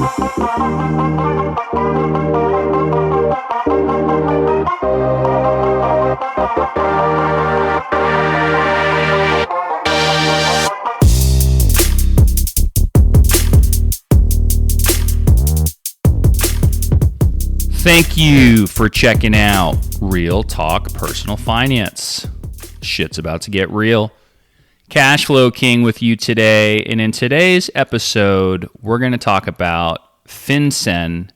Thank you for checking out Real Talk Personal Finance. Shit's about to get real. Cashflow King with you today, and in today's episode, we're going to talk about FinCEN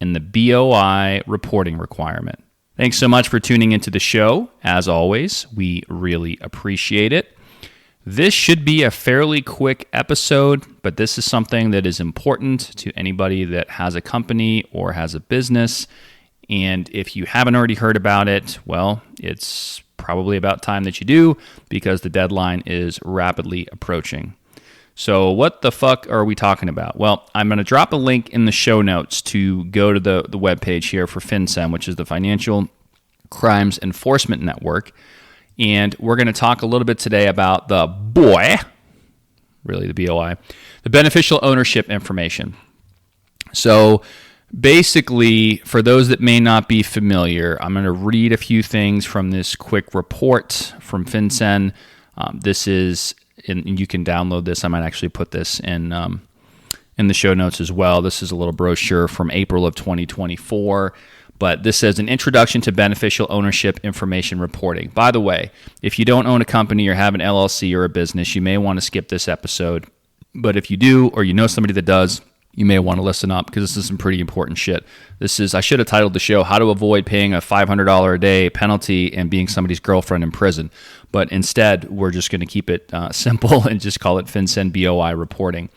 and the BOI reporting requirement. Thanks so much for tuning into the show. As always, we really appreciate it. This should be a fairly quick episode, but this is something that is important to anybody that has a company or has a business. And if you haven't already heard about it, well, it's probably about time that you do because the deadline is rapidly approaching. So what the fuck are we talking about? Well, I'm going to drop a link in the show notes to go to the webpage here for FinCEN, which is the Financial Crimes Enforcement Network. And we're going to talk a little bit today about the BOI, really the BOI, the beneficial ownership information. So basically, for those that may not be familiar, I'm going to read a few things from this quick report from FinCEN. This is, and you can download this. I might actually put this in the show notes as well. This is a little brochure from April of 2024. But this says an introduction to beneficial ownership information reporting. By the way, if you don't own a company or have an LLC or a business, you may want to skip this episode. But if you do, or you know somebody that does, you may want to listen up because this is some pretty important shit. I should have titled the show, How to Avoid Paying a $500 a Day Penalty and Being Somebody's Girlfriend in Prison. But instead, we're just going to keep it simple and just call it FinCEN BOI Reporting.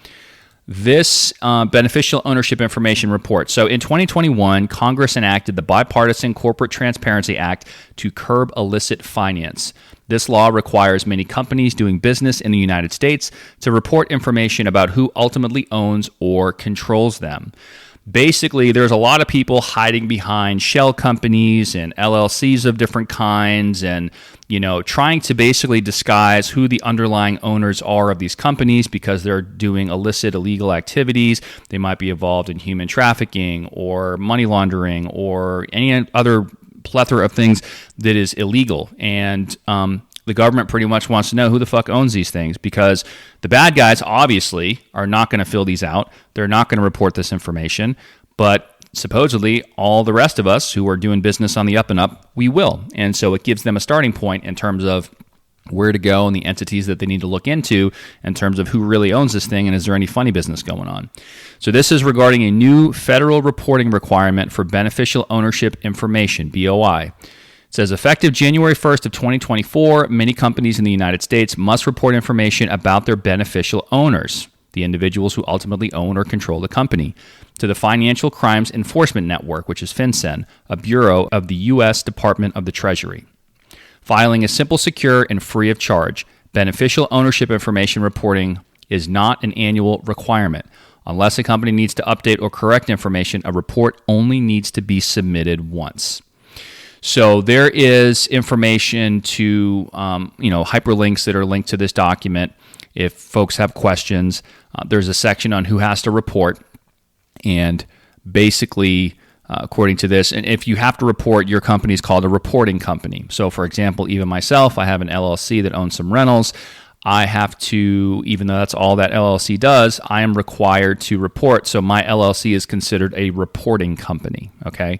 This beneficial ownership information report. So in 2021, Congress enacted the Bipartisan Corporate Transparency Act to curb illicit finance. This law requires many companies doing business in the United States to report information about who ultimately owns or controls them. Basically, there's a lot of people hiding behind shell companies and LLCs of different kinds and, trying to basically disguise who the underlying owners are of these companies because they're doing illicit, illegal activities. They might be involved in human trafficking or money laundering or any other plethora of things that is illegal. And the government pretty much wants to know who the fuck owns these things because the bad guys obviously are not going to fill these out. They're not going to report this information, but supposedly all the rest of us who are doing business on the up and up, we will. And so it gives them a starting point in terms of where to go and the entities that they need to look into in terms of who really owns this thing and is there any funny business going on. So this is regarding a new federal reporting requirement for beneficial ownership information, BOI. It says, effective January 1st of 2024, many companies in the United States must report information about their beneficial owners, the individuals who ultimately own or control the company, to the Financial Crimes Enforcement Network, which is FinCEN, a bureau of the U.S. Department of the Treasury. Filing is simple, secure, and free of charge. Beneficial ownership information reporting is not an annual requirement. Unless a company needs to update or correct information, a report only needs to be submitted once. So there is information to, hyperlinks that are linked to this document. If folks have questions, there's a section on who has to report. And basically, according to this, and if you have to report, your company is called a reporting company. So for example, even myself, I have an LLC that owns some rentals. I have to, even though that's all that LLC does, I am required to report. So my LLC is considered a reporting company, okay?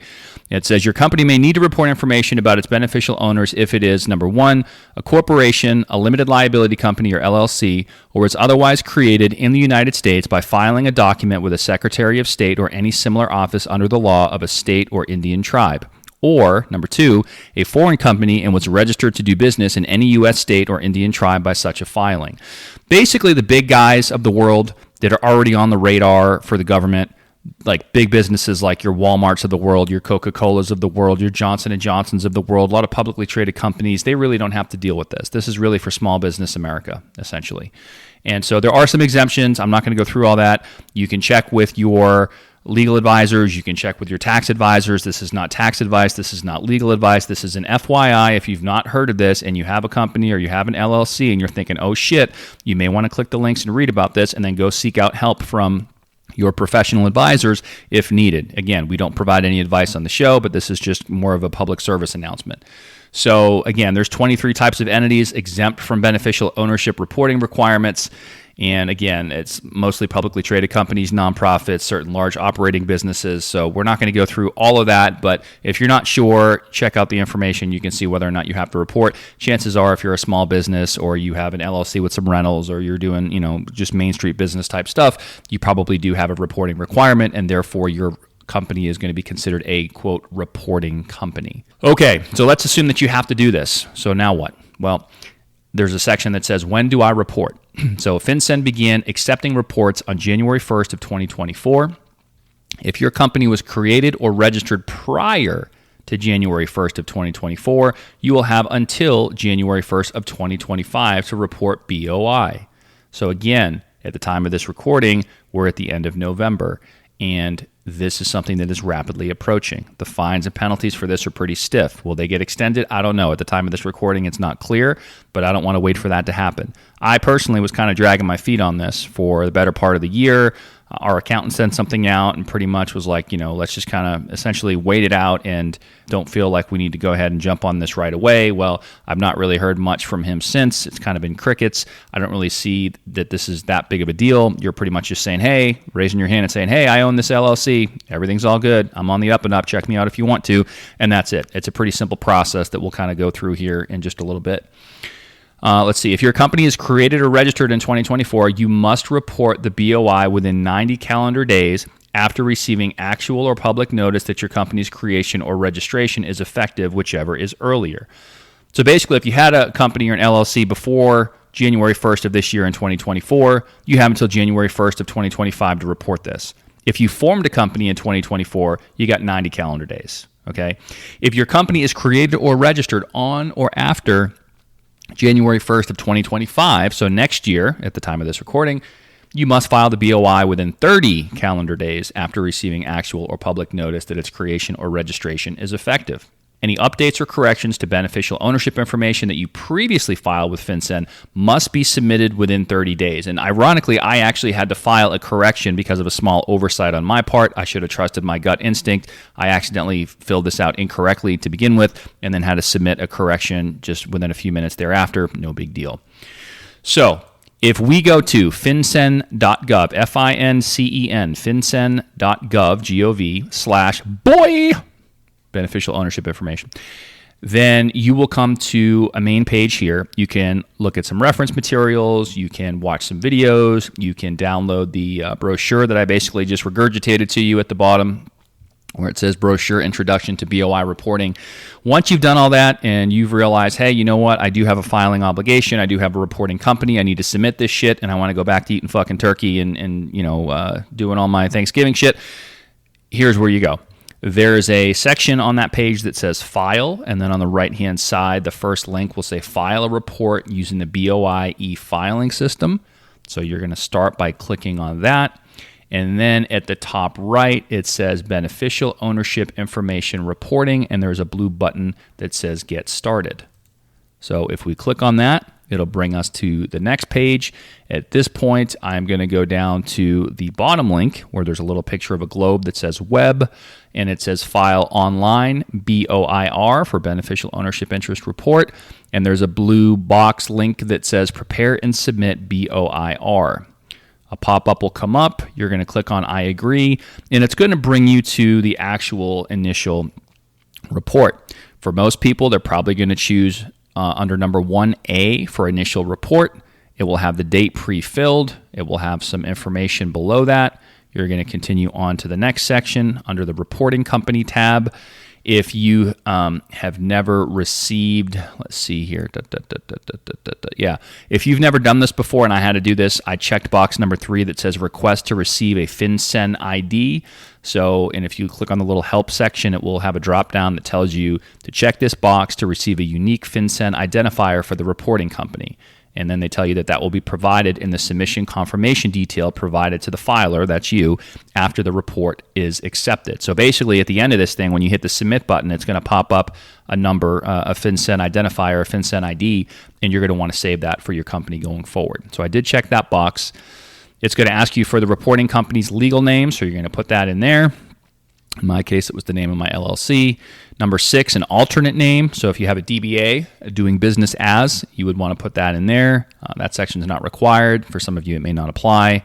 It says your company may need to report information about its beneficial owners if it is, number one, a corporation, a limited liability company or LLC, or is otherwise created in the United States by filing a document with a Secretary of State or any similar office under the law of a state or Indian tribe. Or, number two, a foreign company and was registered to do business in any U.S. state or Indian tribe by such a filing. Basically, the big guys of the world that are already on the radar for the government, like big businesses like your Walmarts of the world, your Coca-Colas of the world, your Johnson & Johnsons of the world, a lot of publicly traded companies, they really don't have to deal with this. This is really for small business America, essentially. And so there are some exemptions. I'm not going to go through all that. You can check with your legal advisors. You can check with your tax advisors. This is not tax advice. This is not legal advice. This is an FYI. If you've not heard of this and you have a company or you have an LLC and you're thinking, oh shit, you may want to click the links and read about this and then go seek out help from your professional advisors if needed. Again, we don't provide any advice on the show, but this is just more of a public service announcement. So again, there's 23 types of entities exempt from beneficial ownership reporting requirements. And again, it's mostly publicly traded companies, nonprofits, certain large operating businesses. So we're not going to go through all of that, but if you're not sure, check out the information. You can see whether or not you have to report. Chances are, if you're a small business or you have an LLC with some rentals or you're doing, just Main Street business type stuff, you probably do have a reporting requirement, and therefore your company is going to be considered a, quote, reporting company. Okay, so let's assume that you have to do this. So now what? Well, there's a section that says, when do I report? So FinCEN began accepting reports on January 1st of 2024. If your company was created or registered prior to January 1st of 2024, you will have until January 1st of 2025 to report BOI. So again, at the time of this recording, we're at the end of November, and this is something that is rapidly approaching. The fines and penalties for this are pretty stiff. Will they get extended? I don't know. At the time of this recording, it's not clear, but I don't want to wait for that to happen. I personally was kind of dragging my feet on this for the better part of the year. Our accountant sent something out and pretty much was like, let's just kind of essentially wait it out and don't feel like we need to go ahead and jump on this right away. Well, I've not really heard much from him since. It's kind of been crickets. I don't really see that this is that big of a deal. You're pretty much just saying, hey, raising your hand and saying, hey, I own this LLC. Everything's all good. I'm on the up and up. Check me out if you want to. And that's it. It's a pretty simple process that we'll kind of go through here in just a little bit. Let's see. If your company is created or registered in 2024, you must report the BOI within 90 calendar days after receiving actual or public notice that your company's creation or registration is effective, whichever is earlier. So basically, if you had a company or an LLC before January 1st of this year in 2024, you have until January 1st of 2025 to report this. If you formed a company in 2024, you got 90 calendar days. Okay. If your company is created or registered on or after January 1st of 2025, so next year at the time of this recording, you must file the BOI within 30 calendar days after receiving actual or public notice that its creation or registration is effective. Any updates or corrections to beneficial ownership information that you previously filed with FinCEN must be submitted within 30 days. And ironically, I actually had to file a correction because of a small oversight on my part. I should have trusted my gut instinct. I accidentally filled this out incorrectly to begin with and then had to submit a correction just within a few minutes thereafter. No big deal. So if we go to fincen.gov, FINCEN, fincen.gov, G-O-V, /BOI, beneficial ownership information, then you will come to a main page here. You can look at some reference materials, you can watch some videos, you can download the brochure that I basically just regurgitated to you at the bottom where it says brochure introduction to BOI reporting. Once you've done all that and you've realized, hey, you know what, I do have a filing obligation, I do have a reporting company, I need to submit this shit, and I want to go back to eating fucking turkey and doing all my Thanksgiving shit, here's where you go. There's a section on that page that says File, and then on the right-hand side, the first link will say File a Report using the BOI e-filing system. So you're going to start by clicking on that. And then at the top right, it says Beneficial Ownership Information Reporting, and there's a blue button that says Get Started. So if we click on that, it'll bring us to the next page. At this point, I'm going to go down to the bottom link where there's a little picture of a globe that says Web, and it says File Online, BOIR, for Beneficial Ownership Interest Report, and there's a blue box link that says Prepare and Submit BOIR. A pop-up will come up. You're going to click on I agree, and it's going to bring you to the actual initial report. For most people, they're probably going to choose under number 1A for initial report. It will have the date pre-filled. It will have some information below that. You're going to continue on to the next section under the reporting company tab. If you have never received, let's see here, if you've never done this before and I had to do this, I checked box number 3 that says request to receive a FinCEN ID. So, and if you click on the little help section, it will have a drop down that tells you to check this box to receive a unique FinCEN identifier for the reporting company. And then they tell you that that will be provided in the submission confirmation detail provided to the filer, that's you, after the report is accepted. So basically, at the end of this thing, when you hit the submit button, it's going to pop up a number, a FinCEN identifier, a FinCEN ID, and you're going to want to save that for your company going forward. So I did check that box. It's going to ask you for the reporting company's legal name, so you're going to put that in there. In my case, it was the name of my LLC. Number 6, an alternate name. So if you have a DBA, doing business as, you would want to put that in there. That section is not required. For some of you, it may not apply.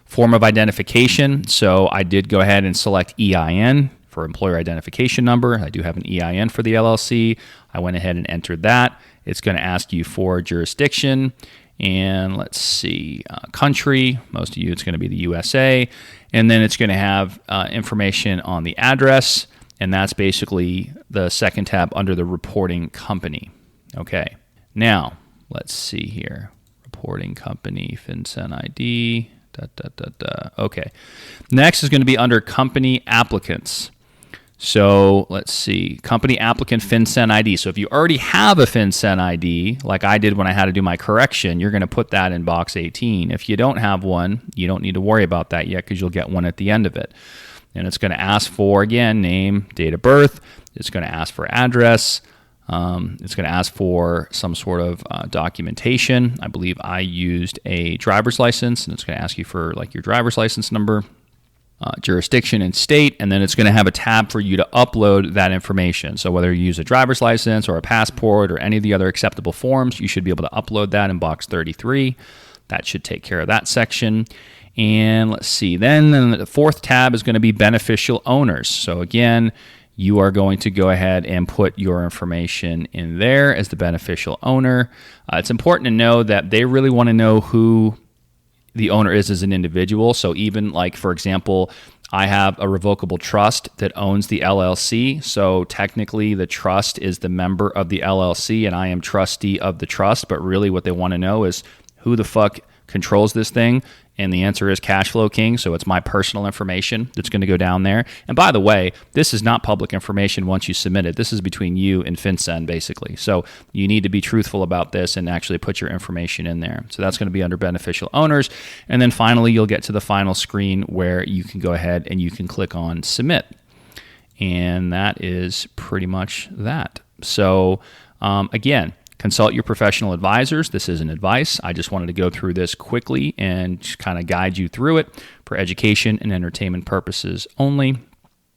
Form of identification. So I did go ahead and select EIN for employer identification number. I do have an EIN for the LLC. I went ahead and entered that. It's going to ask you for jurisdiction. And let's see, country, most of you, it's going to be the USA. And then it's going to have information on the address. And that's basically the second tab under the reporting company. Okay. Now, let's see here. Reporting company, FinCEN ID. Okay. Next is going to be under company applicants. So let's see, company applicant FinCEN ID. So if you already have a FinCEN ID, like I did when I had to do my correction, you're going to put that in box 18. If you don't have one, you don't need to worry about that yet because you'll get one at the end of it. And it's going to ask for, again, name, date of birth. It's going to ask for address. It's going to ask for some sort of documentation. I believe I used a driver's license, and it's going to ask you for like your driver's license number. Jurisdiction and state, and then it's going to have a tab for you to upload that information. So whether you use a driver's license or a passport or any of the other acceptable forms, you should be able to upload that in box 33. That should take care of that section. And let's see, then the fourth tab is going to be beneficial owners. So again, you are going to go ahead and put your information in there as the beneficial owner. It's important to know that they really want to know who the owner is as an individual. So even like, for example, I have a revocable trust that owns the LLC. So technically the trust is the member of the LLC and I am trustee of the trust. But really what they want to know is who the fuck controls this thing. And the answer is Cashflow King. So it's my personal information that's going to go down there. And by the way, this is not public information once you submit it. This is between you and FinCEN, basically. So you need to be truthful about this and actually put your information in there. So that's going to be under beneficial owners. And then finally, you'll get to the final screen where you can go ahead and you can click on submit. And that is pretty much that. So again, consult your professional advisors. This isn't advice. I just wanted to go through this quickly and just kind of guide you through it for education and entertainment purposes only.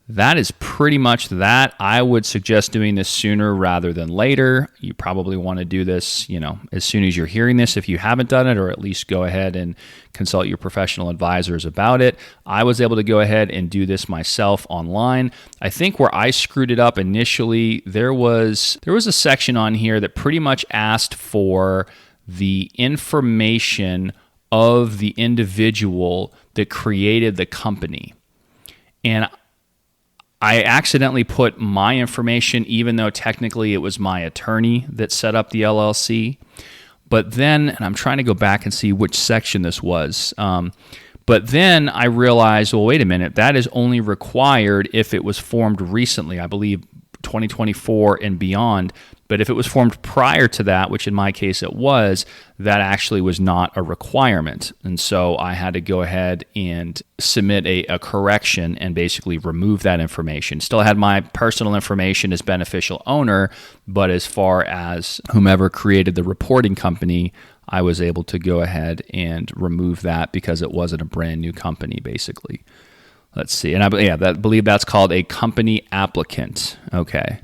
That is pretty much that. I would suggest doing this sooner rather than later. You probably want to do this, as soon as you're hearing this if you haven't done it, or at least go ahead and consult your professional advisors about it. I was able to go ahead and do this myself online. I think where I screwed it up initially, there was a section on here that pretty much asked for the information of the individual that created the company. And I accidentally put my information, even though technically it was my attorney that set up the LLC. But then, and I'm trying to go back and see which section this was. But then I realized, well, wait a minute, that is only required if it was formed recently, I believe 2024 and beyond. But if it was formed prior to that, which in my case it was, that actually was not a requirement. And so I had to go ahead and submit a correction and basically remove that information. Still had my personal information as beneficial owner, but as far as whomever created the reporting company, I was able to go ahead and remove that because it wasn't a brand new company, basically. Let's see. And I believe that's called a company applicant. Okay.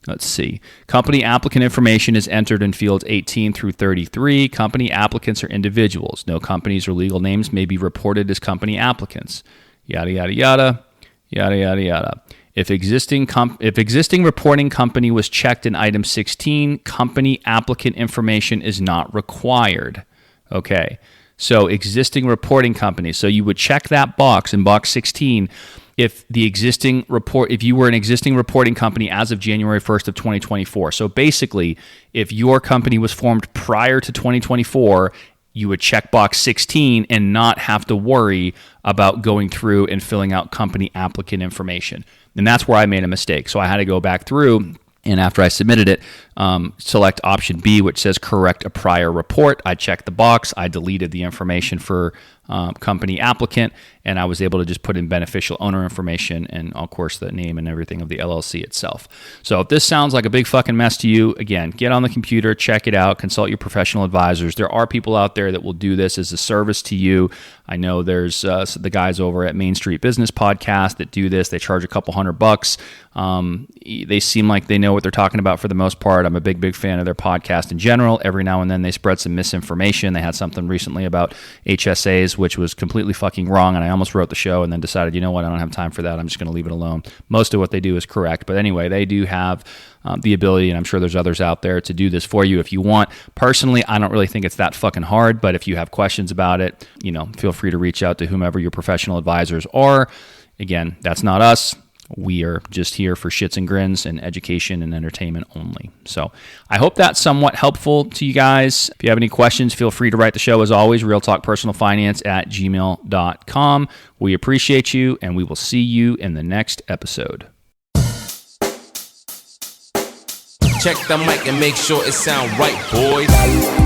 Let's see. Company applicant information is entered in fields 18 through 33. Company applicants are individuals. No companies or legal names may be reported as company applicants. Yada, yada, yada. Yada, yada, yada. If existing reporting company was checked in item 16, company applicant information is not required. Okay. So existing reporting company. So you would check that box in box 16 if you were an existing reporting company as of January 1st of 2024. So basically, if your company was formed prior to 2024, you would check box 16 and not have to worry about going through and filling out company applicant information. And that's where I made a mistake. So I had to go back through, and after I submitted it, select option B, which says correct a prior report. I checked the box. I deleted the information for company applicant, and I was able to just put in beneficial owner information and, of course, the name and everything of the LLC itself. So if this sounds like a big fucking mess to you, again, get on the computer, check it out, consult your professional advisors. There are people out there that will do this as a service to you. I know there's the guys over at Main Street Business Podcast that do this. They charge a couple $100. They seem like they know what they're talking about for the most part. I'm a big fan of their podcast in general. Every now and then they spread some misinformation. They had something recently about HSAs, which was completely fucking wrong, and I almost wrote the show and then decided, you know what, I don't have time for that. I'm just going to leave it alone. Most of what they do is correct. But anyway, they do have the ability, and I'm sure there's others out there, to do this for you if you want. Personally, I don't really think it's that fucking hard, but if you have questions about it, feel free to reach out to whomever your professional advisors are. Again, that's not us. We are just here for shits and grins and education and entertainment only. So I hope that's somewhat helpful to you guys. If you have any questions, feel free to write the show as always, realtalkpersonalfinance@gmail.com. We appreciate you, and we will see you in the next episode. Check the mic and make sure it sound right, boys.